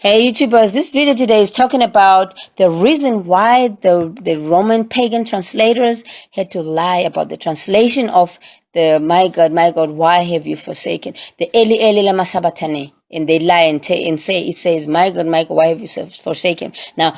Hey YouTubers, this video today is talking about the reason why the Roman pagan translators had to lie about the translation of the my God, why have you forsaken? The Eli Eli lama sabachthani. And they lie and say it says, my God, why have you forsaken? Now,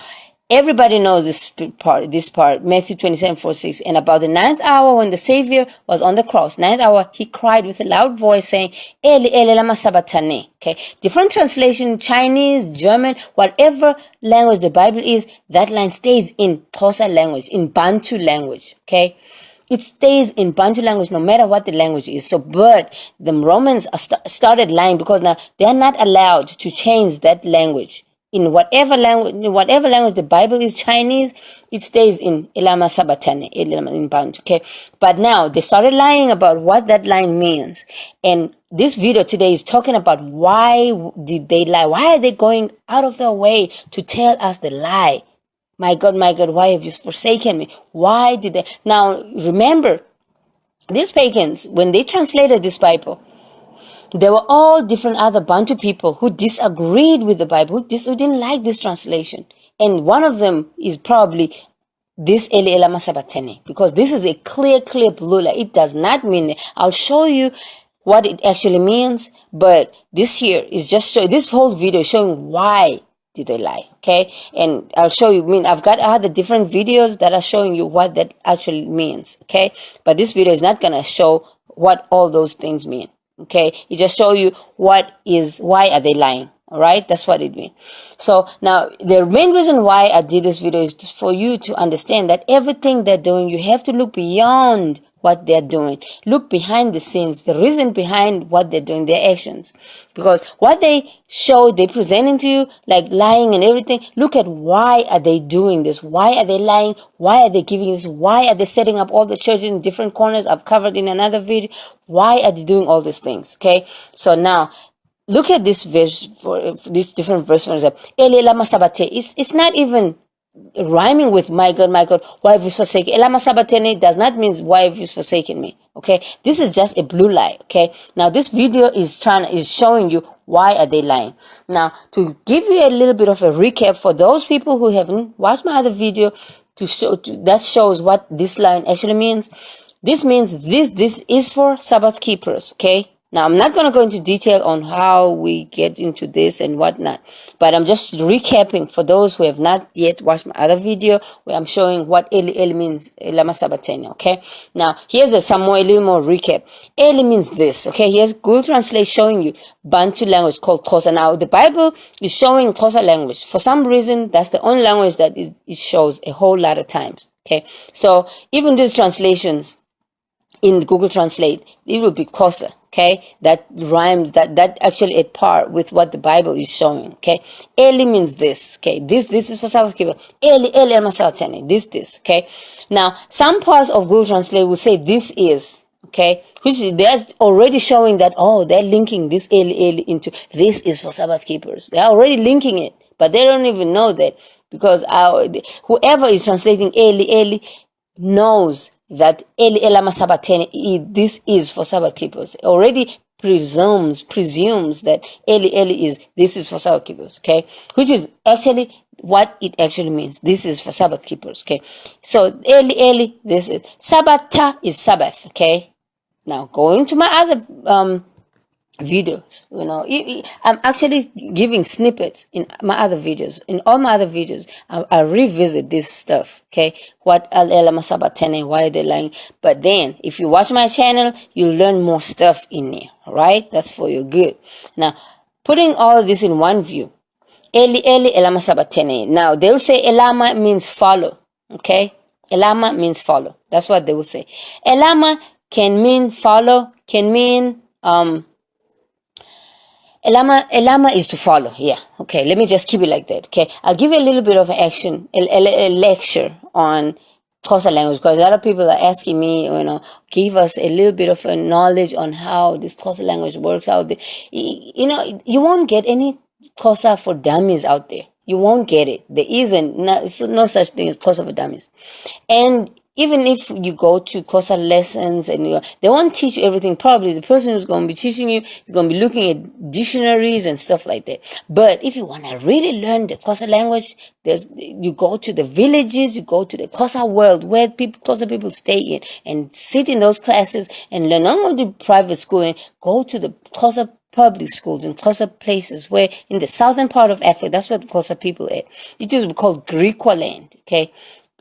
everybody knows this part, Matthew 27:4-6. And about the 9th hour when the Savior was on the cross, 9th hour, he cried with a loud voice saying, Eli, Eli, lama sabachthani. Okay. Different translation, Chinese, German, whatever language the Bible is, that line stays in Xhosa language, in Bantu language. Okay. It stays in Bantu language no matter what the language is. So, but the Romans started lying because now they are not allowed to change that language. In whatever language the Bible is, Chinese, it stays in Ilama Sabatane, in Bantu, okay? But now they started lying about what that line means. And this video today is talking about why did they lie? Why are they going out of their way to tell us the lie? My God, why have you forsaken me? Why did they? Now, remember, these pagans, when they translated this Bible, there were all different other Bantu people who disagreed with the Bible, who didn't like this translation. And one of them is probably this Eli Elama Sabatene, because this is a clear blue line. It does not mean that. I'll show you what it actually means, but this here is just this whole video is showing why did they lie, okay? And I'll show you, I've got other different videos that are showing you what that actually means, okay? But this video is not going to show what all those things mean, okay? It just show you why are they lying, all right? That's what it means. So now the main reason why I did this video is for you to understand that everything they're doing, you have to look beyond what they're doing. Look behind the scenes, the reason behind what they're doing, their actions. Because what they show, they presenting to you, like lying and everything, look at why are they doing this? Why are they lying? Why are they giving this? Why are they setting up all the churches in different corners? I've covered in another video. Why are they doing all these things? Okay, so now, look at this verse, for these different verses. Eli lama sabate. It's not even rhyming with my God, why have you forsaken? Elama sabatene does not mean why have you forsaken me. Okay, this is just a blue lie. Okay, now this video is showing you why are they lying. Now, to give you a little bit of a recap for those people who haven't watched my other video, that shows what this line actually means. This means this is for Sabbath keepers. Okay. Now, I'm not going to go into detail on how we get into this and whatnot, but I'm just recapping for those who have not yet watched my other video where I'm showing what Eli means, Lama Sabatene, okay? Now, here's a little more recap. Eli means this, okay? Here's Google Translate showing you Bantu language called Xhosa. Now, the Bible is showing Xhosa language. For some reason, that's the only language that it shows a whole lot of times, okay? So, even these translations in Google Translate, it will be closer, okay? That rhymes, that actually at par with what the Bible is showing, okay? Eli means this, okay? This is for Sabbath keeper. Eli Masatene, this, okay? Now, some parts of Google Translate will say this is, okay? Which they're already showing that, they're linking this Eli into this is for Sabbath keepers. They're already linking it, but they don't even know that, because whoever is translating Eli knows that Eli Elama Sabatene, this is for Sabbath keepers. Already presumes that Eli this is for Sabbath keepers, okay? Which is actually what it actually means. This is for Sabbath keepers, okay? So Eli, this is Sabbatha is Sabbath, okay? Now going to my other videos, I'm actually giving snippets in my other videos. In all my other videos, I revisit this stuff, okay? What Elama Sabatene, why they're lying. But then, if you watch my channel, you'll learn more stuff in there, right? That's for your good. Now, putting all of this in one view, Eli Elama Sabatene. Now, they'll say Elama means follow, okay? Elama means follow. That's what they will say. Elama can mean follow, can mean Elama is to follow. Yeah. Okay. Let me just keep it like that. Okay. I'll give you a little bit of action, a lecture on Xhosa language, because a lot of people are asking me, give us a little bit of a knowledge on how this Xhosa language works out there. You won't get any Xhosa for dummies out there. You won't get it. There isn't no such thing as Xhosa for dummies. And even if you go to Xhosa lessons and they won't teach you everything. Probably the person who's going to be teaching you is going to be looking at dictionaries and stuff like that. But if you want to really learn the Xhosa language, you go to the villages, you go to the Xhosa world where Xhosa people stay in and sit in those classes and learn. Not only private school, and go to the Xhosa public schools and Xhosa places where in the southern part of Africa, that's where the Xhosa people are. It used to be called Griqua land, okay?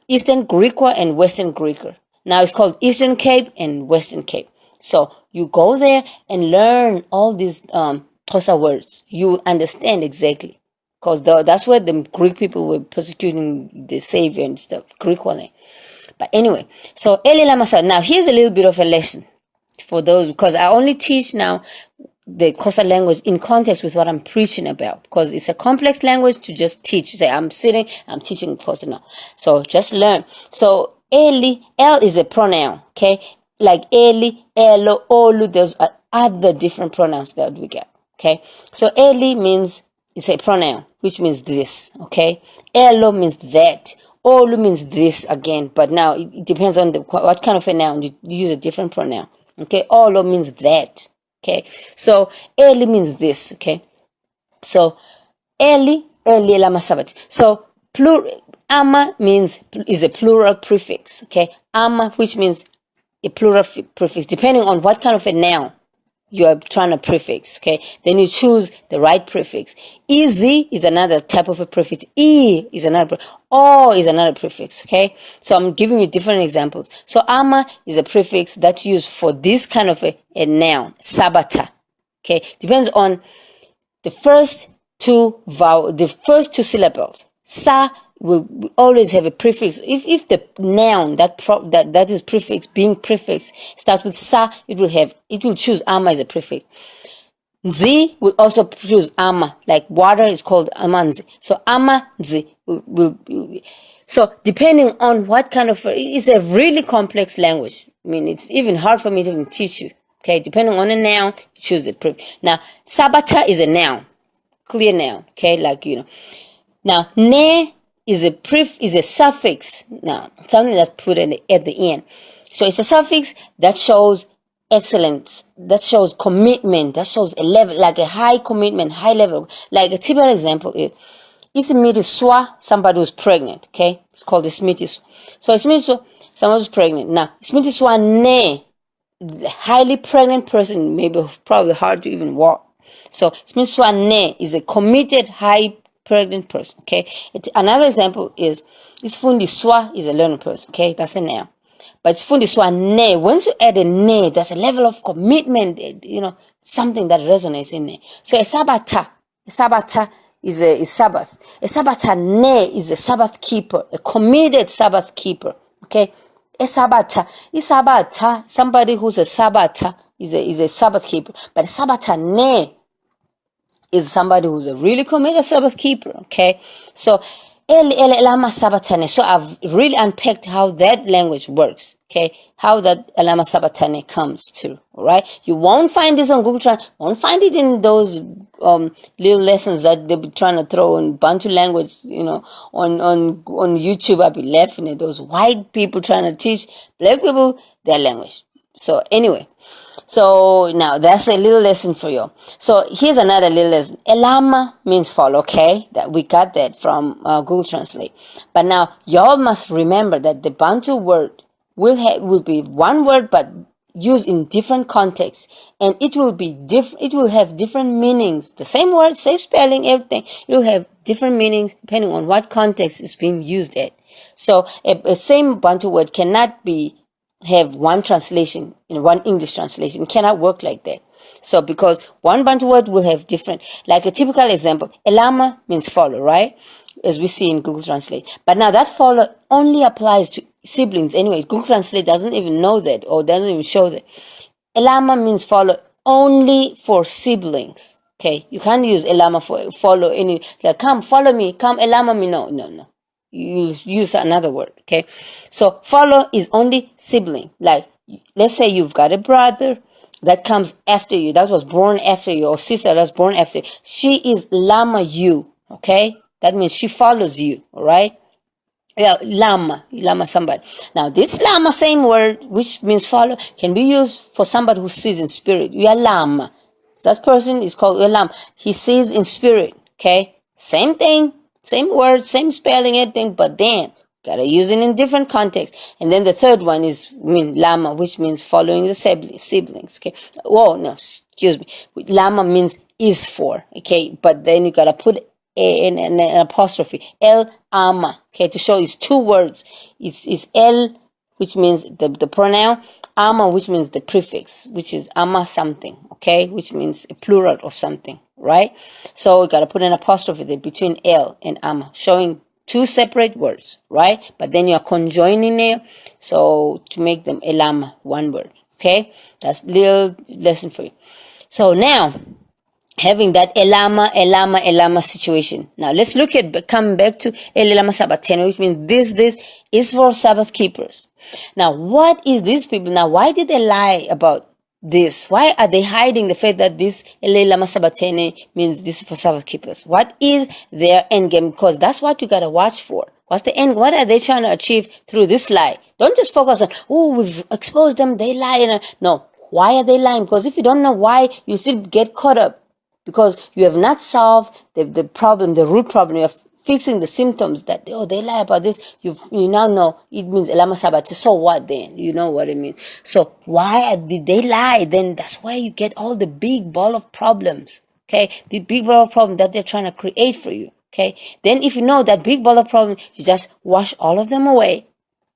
Eastern Griqua and Western Griqua. Now it's called Eastern Cape and Western Cape. So you go there and learn all these Xhosa words. You will understand exactly. Because that's where the Greek people were persecuting the Savior and stuff, Griqua land. But anyway, so Eli Lamasa. Now here's a little bit of a lesson for those, because I only teach now the Xhosa language in context with what I'm preaching about, because it's a complex language to just teach. Say, I'm teaching Xhosa now. So just learn. So Eli, L is a pronoun, okay? Like Eli, Elo, Olu, there's other different pronouns that we get, okay? So Eli means, it's a pronoun, which means this, okay? Elo means that. Olu means this again, but now it depends on what kind of a noun. You use a different pronoun, okay? Olo means that. Okay, so Eli means this. Okay, so Eli lama sabati. So ama is a plural prefix. Okay, ama, which means a plural prefix, depending on what kind of a noun you are trying to prefix. Okay, then you choose the right prefix. Easy is another type of a prefix. E is another. O is another prefix. Okay, so I'm giving you different examples. So ama is a prefix that's used for this kind of a noun. Sabata. Okay, depends on the first two syllables. Sa will always have a prefix. If the noun that is prefix, being prefix, starts with sa, it will choose ama as a prefix. Z will also choose ama, like water is called amanzi. So amanzi will so depending on what kind of, it's a really complex language. I mean, it's even hard for me to even teach you. Okay, depending on the noun, you choose the prefix. Now, sabata is a noun, clear noun. Okay, like Now, ne is a suffix. Now, something that's put at the end. So it's a suffix that shows excellence, that shows commitment, that shows a level, like a high commitment, high level. Like a typical example is isimitiswa, somebody who's pregnant. Okay, it's called isimitiswa. So isimitiswa, someone who's pregnant. Now, isimitiswa ne, the highly pregnant person, probably hard to even walk. So isimitiswa ne is a committed, high pregnant person. Okay, another example is isifundiswa is a learning person. Okay, that's a noun. But isifundiswa ne, once you add a ne, that's a level of commitment, something that resonates in there. So a sabata is Sabbath. A Sabbath ne is a Sabbath keeper, a committed Sabbath keeper. Okay, a Sabbath, somebody who's a Sabbath is a Sabbath keeper, but a Sabbath ne is somebody who's a really committed Sabbath keeper. Okay, so Lama Sabatane. So I've really unpacked how that language works. Okay, how that Lama Sabatane comes to. All right, you won't find this on Google Translate. Won't find it in those little lessons that they'll be trying to throw in Bantu language. On YouTube. I'll be laughing at those white people trying to teach black people their language. So anyway. So now that's a little lesson for you. So here's another little lesson. Elama means follow, okay? That we got that from Google Translate. But now y'all must remember that the Bantu word will be one word but used in different contexts, and it will be it will have different meanings. The same word, same spelling, everything. It will have different meanings depending on what context it's being used at. So a same Bantu word cannot have one translation in one English translation. It cannot work like that. So because one Bantu word will have different, like a typical example, elama means follow, right? As we see in Google Translate. But now that follow only applies to siblings anyway. Google Translate doesn't even know that or doesn't even show that. Elama means follow only for siblings. Okay, you can't use elama for follow any, like come follow me, come elama me. No. You use another word. Okay, so follow is only sibling. Like let's say you've got a brother that comes after you, that was born after you, or sister that's born after you. She is lama you. Okay, that means she follows you. All right, Yeah, lama somebody. Now this lama, same word which means follow, can be used for somebody who sees in spirit. You are lama. That person is called lama. He sees in spirit. Okay, same thing, same word, same spelling, everything, but then gotta use it in different contexts. And then the third one is lama, which means following the siblings. Okay. Whoa, no, excuse me. Lama means is for. Okay, but then you gotta put an apostrophe, el ama, okay, to show it's two words. It's el, which means the pronoun, ama, which means the prefix, which is ama something, okay, which means a plural of something, right? So we gotta put an apostrophe there between el and ama, showing two separate words, right? But then you are conjoining it, so to make them elama, one word, okay? That's little lesson for you. So now, having that elama situation. Now let's look at, come back to elama sabatene, which means this is for Sabbath keepers. Now what is these people? Now why did they lie about this? Why are they hiding the fact that this elama sabatene means this is for Sabbath keepers? What is their end game? Because that's what you gotta watch for. What's the end? What are they trying to achieve through this lie? Don't just focus on, oh, we've exposed them, they lie. No, why are they lying? Because if you don't know why, you still get caught up, because you have not solved the problem, the root problem. You are fixing the symptoms that, oh, they lie about this. You now know it means elama sabate. So what then? You know what it means. So why did they lie? Then that's why you get all the big ball of problems. Okay, the big ball of problem that they're trying to create for you. Okay, then if you know that big ball of problem, you just wash all of them away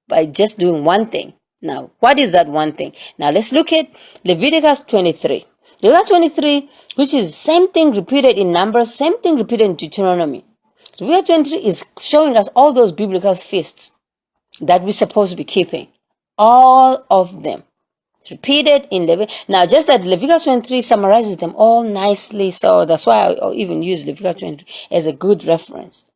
by just doing one thing. Now, what is that one thing? Now let's look at Leviticus 23. Leviticus 23, which is same thing repeated in Numbers, same thing repeated in Deuteronomy. Leviticus 23 is showing us all those biblical feasts that we're supposed to be keeping. All of them. Repeated in Leviticus. Now, just that Leviticus 23 summarizes them all nicely, so that's why I even use Leviticus 23 as a good reference.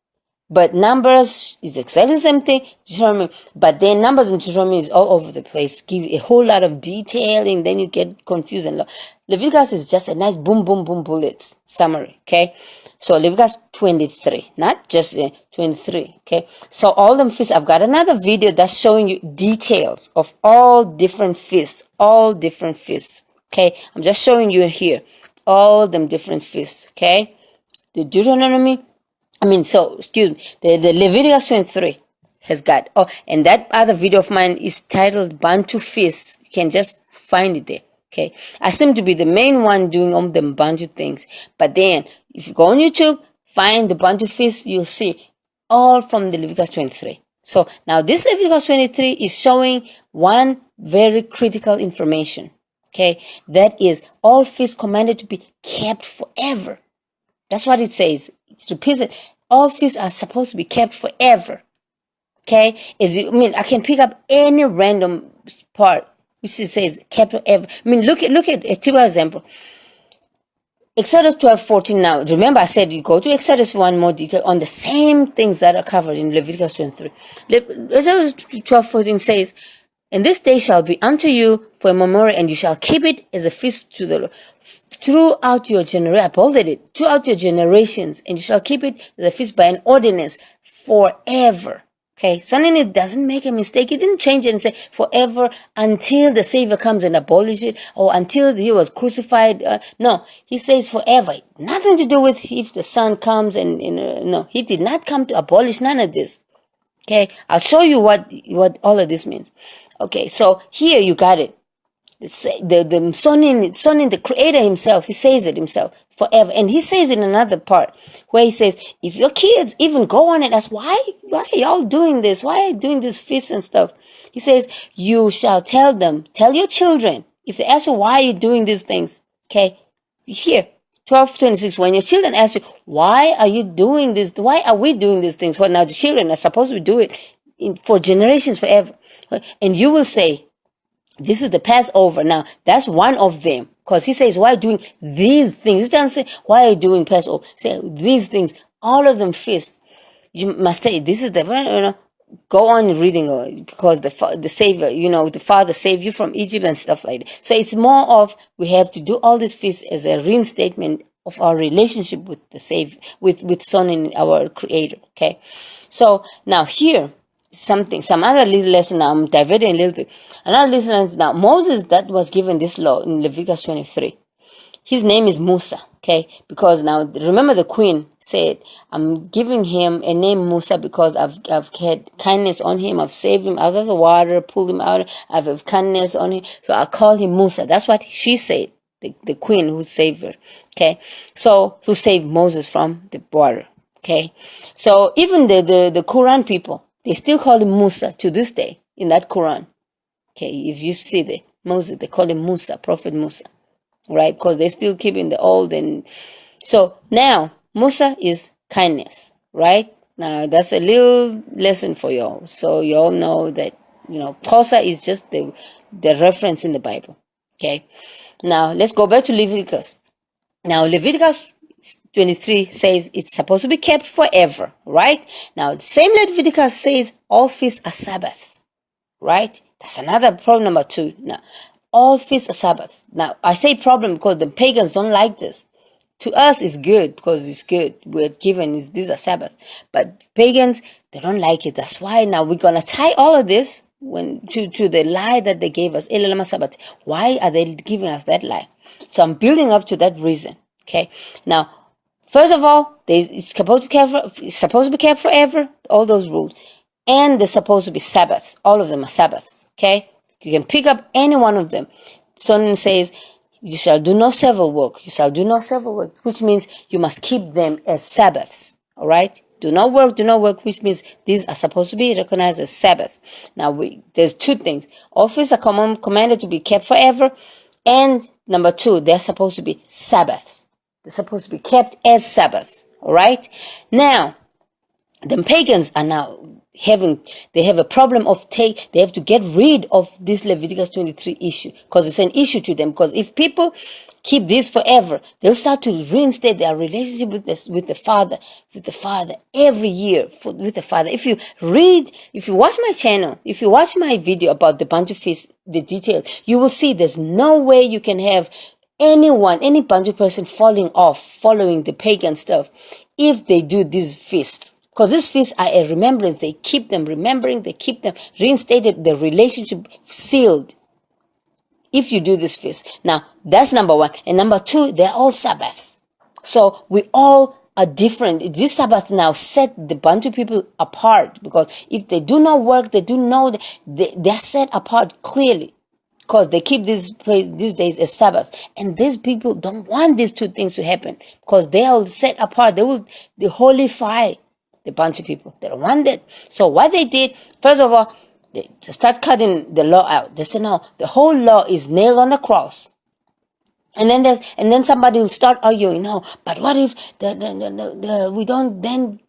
But Numbers is exactly the same thing. Deuteronomy, but then Numbers and Deuteronomy is all over the place. Give a whole lot of detailing, then you get confused. And Leviticus is just a nice boom, boom, boom bullets summary. Okay, so Leviticus 23, not just 23. Okay, so all them feasts. I've got another video that's showing you details of all different feasts, all different feasts. Okay, I'm just showing you here all them different feasts. Okay, the Deuteronomy. Excuse me, the Leviticus 23 has got, and that other video of mine is titled Bantu Feasts. You can just find it there, okay? I seem to be the main one doing all the Bantu things, but then if you go on YouTube, find the Bantu Feasts, you'll see all from the Leviticus 23. So now this Leviticus 23 is showing one very critical information, okay? That is, all feasts commanded to be kept forever. That's what it says. It repeats it. All feasts are supposed to be kept forever. Okay? I can pick up any random part which it says kept forever. Look at a typical example. Exodus 12:14 now. Remember I said you go to Exodus 1 more detail on the same things that are covered in Leviticus 23. Exodus 12:14 says, and this day shall be unto you for a memorial, and you shall keep it as a feast to the Lord. Throughout your generation, I bolded it, throughout your generations, and you shall keep it as a feast by an ordinance forever. Okay, so then it doesn't make a mistake. It didn't change it and say forever until the Savior comes and abolish it, or until he was crucified. No, he says forever. Nothing to do with if the Son comes no, he did not come to abolish none of this. Okay, I'll show you what all of this means. Okay, so here you got it. The Son in the Creator himself, he says it himself, forever. And he says it in another part where he says, if your kids even go on and ask, why are y'all doing this? Why are you doing this feast and stuff? He says, you shall tell your children, if they ask you, why are you doing these things? Okay, here, 12:26, when your children ask you, why are you doing this? Why are we doing these things? Well, now the children are supposed to do it for generations forever. And you will say, this is the Passover. Now, that's one of them. Because he says, why are you doing these things? He doesn't say, why are you doing Passover? Say, these things, all of them feasts. You must say, this is the, go on reading, because the Savior, the Father saved you from Egypt and stuff like that. So it's more of, we have to do all these feasts as a reinstatement of our relationship with the Savior, with Son and our Creator. Okay. So now here, some other little lesson. Now I'm diverting a little bit. Another little lesson now. Moses that was given this law in Leviticus 23. His name is Musa, okay? Because now remember the queen said, I'm giving him a name Musa because I've had kindness on him. I've saved him out of the water, pulled him out. I've had kindness on him. So I call him Musa. That's what she said, the queen who saved her, okay? So who saved Moses from the water, okay? So even the Quran people, they still call him Musa to this day in that Quran, okay? If you see the Moses, they call him Musa, Prophet Musa. Right, because they're still keeping the old. And so now Musa is kindness, right? Now that's a little lesson for y'all, so you all know that, Kosa is just the reference in the Bible. Okay, now let's go back to Leviticus. Now Leviticus 23 says it's supposed to be kept forever, right? Now the same Leviticus says all feasts are Sabbaths, right? That's another problem number 2. Now all feasts are Sabbaths. Now, I say problem because the pagans don't like this. To us, it's good because it's good. We're given, these are Sabbaths. But pagans, they don't like it. That's why now we're going to tie all of this to the lie that they gave us. Sabbath. Why are they giving us that lie? So I'm building up to that reason. Okay. Now, first of all, it's supposed to be kept forever, all those rules. And they're supposed to be Sabbaths. All of them are Sabbaths. Okay. You can pick up any one of them. Someone says, you shall do no civil work. You shall do no civil work, which means you must keep them as Sabbaths. All right? Do not work, which means these are supposed to be recognized as Sabbaths. Now, there's 2 things. All feasts are commanded to be kept forever. And number 2, they're supposed to be Sabbaths. They're supposed to be kept as Sabbaths. All right? Now, the pagans are now they have a problem of they have to get rid of this Leviticus 23 issue, because it's an issue to them. Because if people keep this forever, they'll start to reinstate their relationship with the Father every year with the Father. If you watch my channel, if you watch my video about the Bantu feast, the detail, you will see there's no way you can have any Bantu person falling off following the pagan stuff if they do these feasts. Because these feasts are a remembrance. They keep them remembering. They keep them reinstated. The relationship sealed. If you do this feast. Now, that's number 1. And number 2, they're all Sabbaths. So we all are different. This Sabbath now set the Bantu people apart. Because if they do not work, they do know they're set apart clearly. Because they keep these days as Sabbath. And these people don't want these 2 things to happen. Because they are set apart. They holify the Bantu people. They don't want that. So what they did, first of all, they start cutting the law out. They said, no, the whole law is nailed on the cross. And then somebody will start arguing, no, but what if we don't then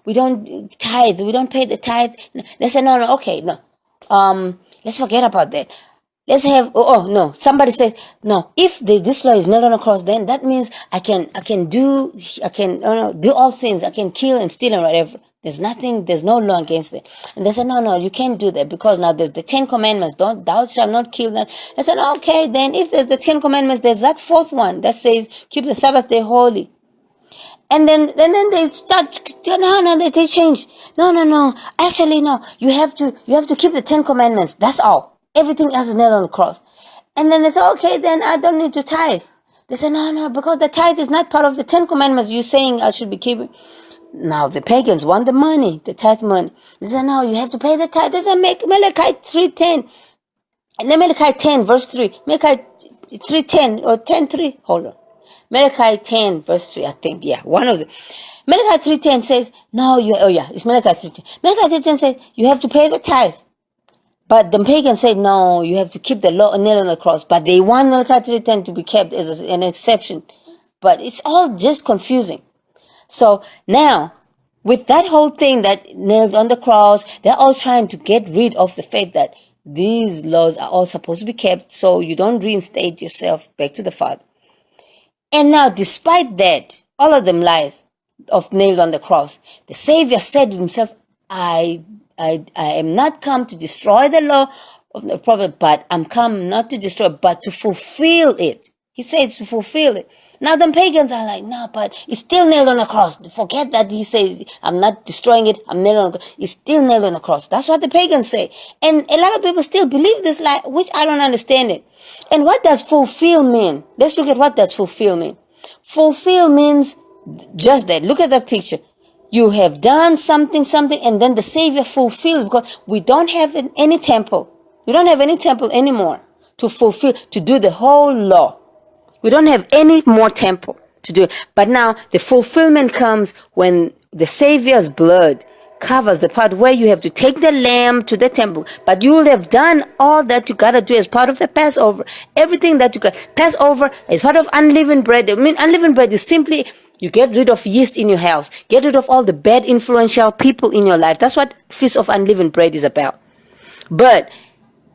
we don't tithe, we don't pay the tithe? They said, no, okay, no, let's forget about that. Let's have no. Somebody says no. If this law is not on the cross, then that means I can do all things. I can kill and steal and whatever. There's no law against it. And they said no, you can't do that because now there's the 10 Commandments. Thou shalt not kill. Them. I said okay, then if there's the 10 Commandments, there's that 4th one that says keep the Sabbath day holy. And then they start they change. No. Actually no. You have to keep the 10 Commandments. That's all. Everything else is nailed on the cross. And then they say, okay, then I don't need to tithe. They say, no, because the tithe is not part of the 10 Commandments. You're saying I should be keeping. Now the pagans want the money, the tithe money. They say, no, you have to pay the tithe. They say, Malachi 3:10. And then Malachi 10, verse 3. Malachi 3:10 or 10:3. Hold on. Malachi 10, verse 3, I think. Yeah, one of them. Malachi 3:10 says, no, it's Malachi 3:10. Malachi 3:10 says, you have to pay the tithe. But the pagans say, no, you have to keep the law nailed on the cross. But they want Malachi 3:10 to be kept as an exception. But it's all just confusing. So now, with that whole thing that nailed on the cross, they're all trying to get rid of the fact that these laws are all supposed to be kept so you don't reinstate yourself back to the Father. And now, despite that, all of them lies of nailed on the cross, the Savior said to himself, I am not come to destroy the law of the prophet, but I'm come not to destroy, but to fulfill it. He says to fulfill it. Now the pagans are like, no, but it's still nailed on the cross. Forget that he says, I'm not destroying it. I'm nailing on the cross. It's still nailed on the cross. That's what the pagans say. And a lot of people still believe this lie, which I don't understand it. And what does fulfill mean? Let's look at what does fulfill mean. Fulfill means just that. Look at that picture. You have done something, and then the Savior fulfills, because we don't have any temple. We don't have any temple anymore to fulfill, to do the whole law. We don't have any more temple to do it. But now the fulfillment comes when the Savior's blood covers the part where you have to take the lamb to the temple. But you will have done all that you got to do as part of the Passover. Everything that you got. Passover is part of unleavened bread. I mean, unleavened bread is simply you get rid of yeast in your house. Get rid of all the bad influential people in your life. That's what Feast of Unleavened Bread is about. But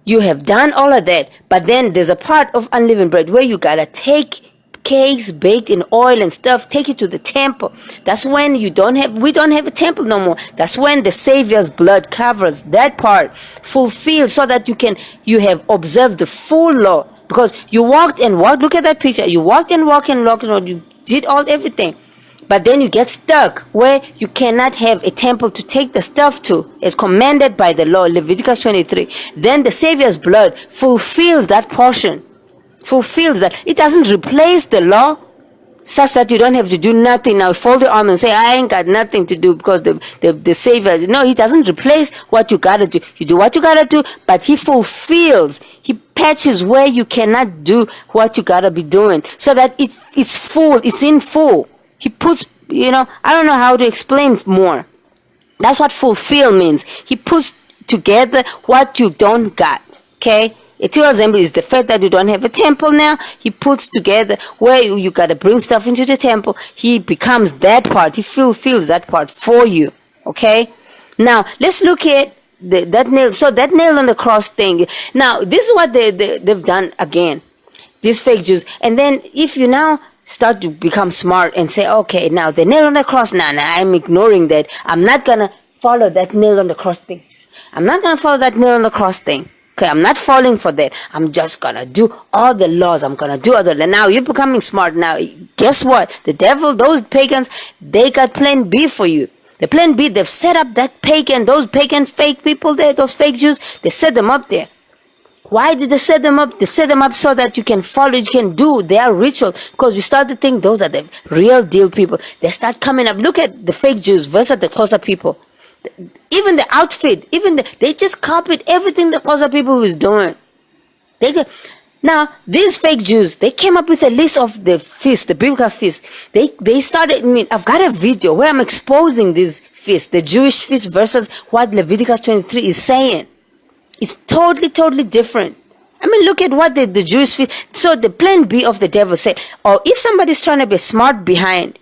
you have done all of that, but then there's a part of unleavened bread where you gotta take cakes baked in oil and stuff, take it to the temple. That's when we don't have a temple no more. That's when the Savior's blood covers that part, fulfilled, so that you have observed the full law. Because you walked, look at that picture, you walked, you did everything. But then you get stuck where you cannot have a temple to take the stuff to, as commanded by the law, Leviticus 23. Then the Savior's blood fulfills that portion. Fulfills that. It doesn't replace the law, such that you don't have to do nothing now. Fold your arm and say, I ain't got nothing to do because the Savior. No, he doesn't replace what you gotta do. You do what you gotta do, but he fulfills. He patches where you cannot do what you gotta be doing, so that it is full. It's in full. He puts, I don't know how to explain more. That's what fulfill means. He puts together what you don't got. Okay? A true example is the fact that you don't have a temple now. He puts together where you got to bring stuff into the temple. He becomes that part. He fulfills that part for you. Okay? Now, let's look at that nail. So that nail on the cross thing. Now, this is what they've done again. These fake Jews. And then if you now start to become smart and say, okay, now the nail on the cross, nah, I'm ignoring that. I'm not going to follow that nail on the cross thing. I'm not going to follow that nail on the cross thing. Okay, I'm not falling for that. I'm just going to do all the laws. I'm going to do all the... Now you're becoming smart. Now, guess what? The devil, those pagans, they got plan B for you. The plan B, they've set up that pagan, those pagan fake people there, those fake Jews, they set them up there. Why did they set them up? They set them up so that you can follow, you can do their ritual. Because you start to think those are the real deal people. They start coming up. Look at the fake Jews versus the closer people. Even the outfit, they just copied everything the closer people was doing. Now, these fake Jews, they came up with a list of the feasts, the biblical feasts. They started, I've got a video where I'm exposing these feasts, the Jewish feasts versus what Leviticus 23 is saying. It's totally different. Look at what the Jewish feast. So the plan B of the devil said, if somebody's trying to be smart behind,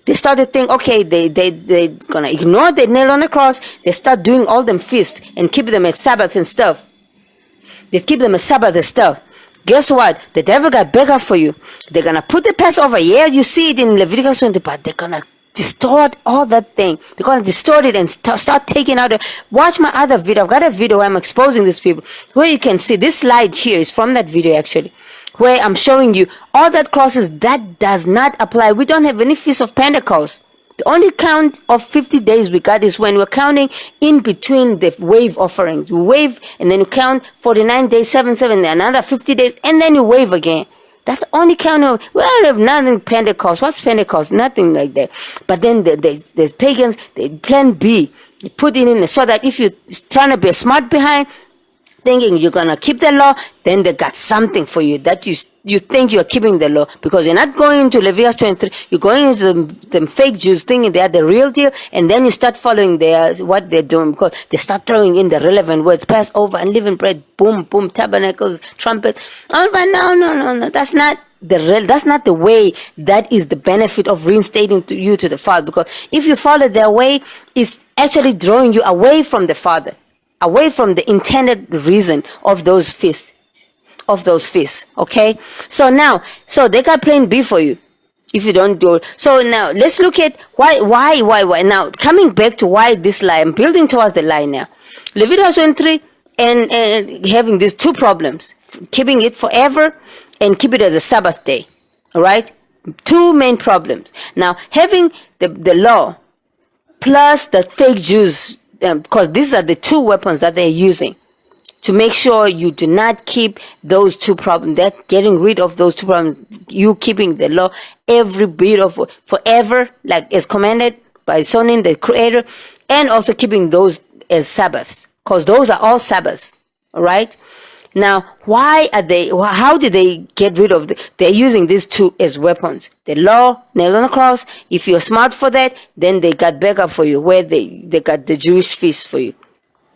they started to think, okay, they're gonna ignore the nail on the cross. They start doing all them feasts and keep them at Sabbath and stuff. They keep them at Sabbath and stuff. Guess what? The devil got bigger for you. They're gonna put the Passover. Yeah, you see it in Leviticus 20, but they're gonna distort all that thing. They're going to distort it and start taking out watch my other video. I've got a video where I'm exposing these people, where you can see this slide here is from that video actually, where I'm showing you all that crosses. That does not apply. We don't have any Feast of Pentecost. The only count of 50 days we got is when we're counting in between the wave offerings. You wave and then you count 49 days, 7, another 50 days, and then you wave again. That's the only count of, I have nothing Pentecost. What's Pentecost? Nothing like that. But then there's pagans, they plan B. They put it in so that if you're trying to be smart behind, thinking you're going to keep the law, then they got something for you that you think you're keeping the law, because you're not going into Leviticus 23, you're going into the fake Jews thinking they are the real deal, and then you start following what they're doing, because they start throwing in the relevant words, Passover, unleavened bread, boom, boom, tabernacles, trumpet. Oh, but no, that's not the way. That is the benefit of reinstating you to the Father, because if you follow their way, it's actually drawing you away from the Father, away from the intended reason of those feasts. Okay, so they got plan B for you if you don't do it. So now let's look at why. Now coming back to why this lie, I'm building towards the lie now. Leviticus 23 and having these two problems, keeping it forever and keep it as a Sabbath day. All right? Two main problems. Now, having the law plus the fake Jews, because these are the two weapons that they're using to make sure you do not keep those two problems. That getting rid of those two problems, you keeping the law every bit of forever, like as commanded by Sonin, the Creator, and also keeping those as Sabbaths, because those are all Sabbaths. All right. Now, how did they get rid of they're using these two as weapons. The law, nailed on the cross. If you're smart for that, then they got backup for you, where they got the Jewish feast for you.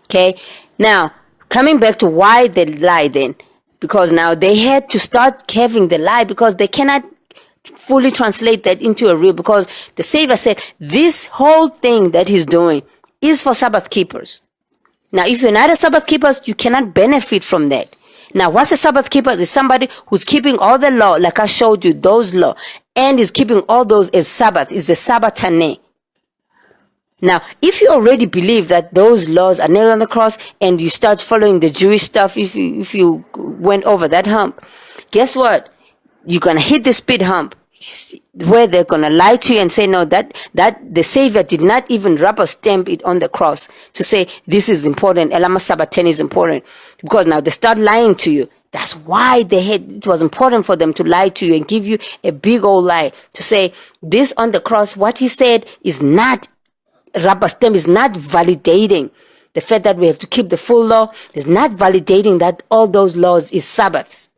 Okay? Now, coming back to why they lie then. Because now they had to start having the lie, because they cannot fully translate that into a real, because the Savior said, this whole thing that he's doing is for Sabbath keepers. Now, if you're not a Sabbath keeper, you cannot benefit from that. Now, what's a Sabbath keeper? Is somebody who's keeping all the law, like I showed you, those law, and is keeping all those as Sabbath, is the Sabbataneh. Now, if you already believe that those laws are nailed on the cross, and you start following the Jewish stuff, if you went over that hump, guess what? You're going to hit the speed hump, where they're going to lie to you and say, no, that the Savior did not even rubber stamp it on the cross to say, this is important, Elama Sabbaten is important. Because now they start lying to you. That's why it was important for them to lie to you and give you a big old lie to say, this on the cross, what he said is not rubber stamp, is not validating the fact that we have to keep the full law, is not validating that all those laws is Sabbaths.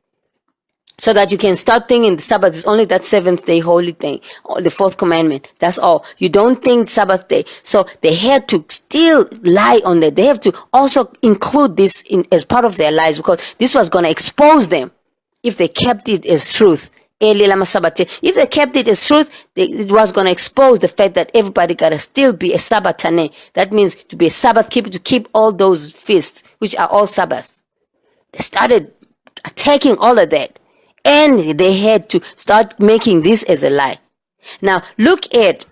So that you can start thinking the Sabbath is only that seventh day holy thing, or the fourth commandment. That's all. You don't think Sabbath day. So they had to still lie on that. They have to also include this as part of their lies, because this was going to expose them if they kept it as truth. If they kept it as truth, it was going to expose the fact that everybody got to still be a Sabbataneh. That means to be a Sabbath keeper, to keep all those feasts, which are all Sabbaths. They started attacking all of that. And they had to start making this as a lie. Now, look at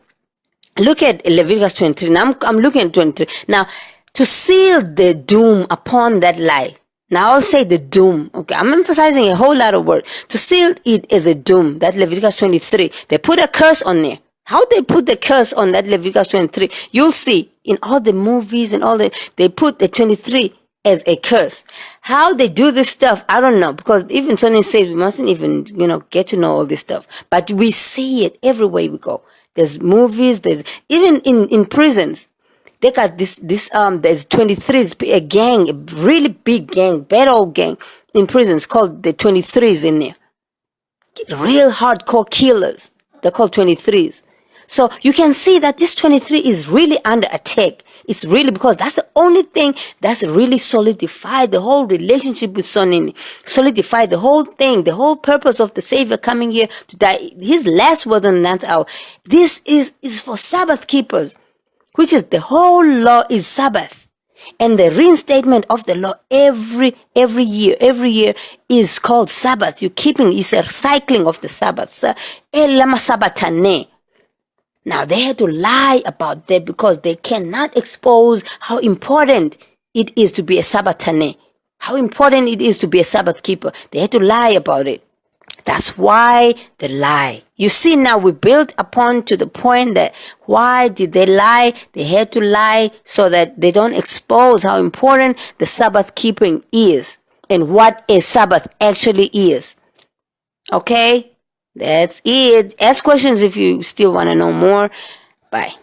Leviticus 23. Now, I'm looking at 23. Now, to seal the doom upon that lie. Now, I'll say the doom. Okay, I'm emphasizing a whole lot of words. To seal it as a doom, that Leviticus 23. They put a curse on there. How they put the curse on that Leviticus 23? You'll see in all the movies and all that, they put the 23 as a curse. How they do this stuff, I don't know, because even Sonny says we mustn't even, get to know all this stuff. But we see it everywhere we go. There's movies, there's even in prisons. They got there's 23s, a gang, a really big gang, bad old gang in prisons called the 23s in there. Real hardcore killers. They're called 23s. So you can see that this 23 is really under attack. It's really because that's the only thing that's really solidified the whole relationship with Sonini. Solidified the whole thing, the whole purpose of the Savior coming here to die. His last word on that hour. This is for Sabbath keepers, which is the whole law is Sabbath. And the reinstatement of the law every year is called Sabbath. You're keeping, it's a cycling of the Sabbath. Elama Sabbatane. Now, they had to lie about that because they cannot expose how important it is to be a Sabbataneh, how important it is to be a Sabbath keeper. They had to lie about it. That's why they lie. You see, now we built upon to the point that why did they lie? They had to lie so that they don't expose how important the Sabbath keeping is and what a Sabbath actually is. Okay? That's it. Ask questions if you still want to know more. Bye.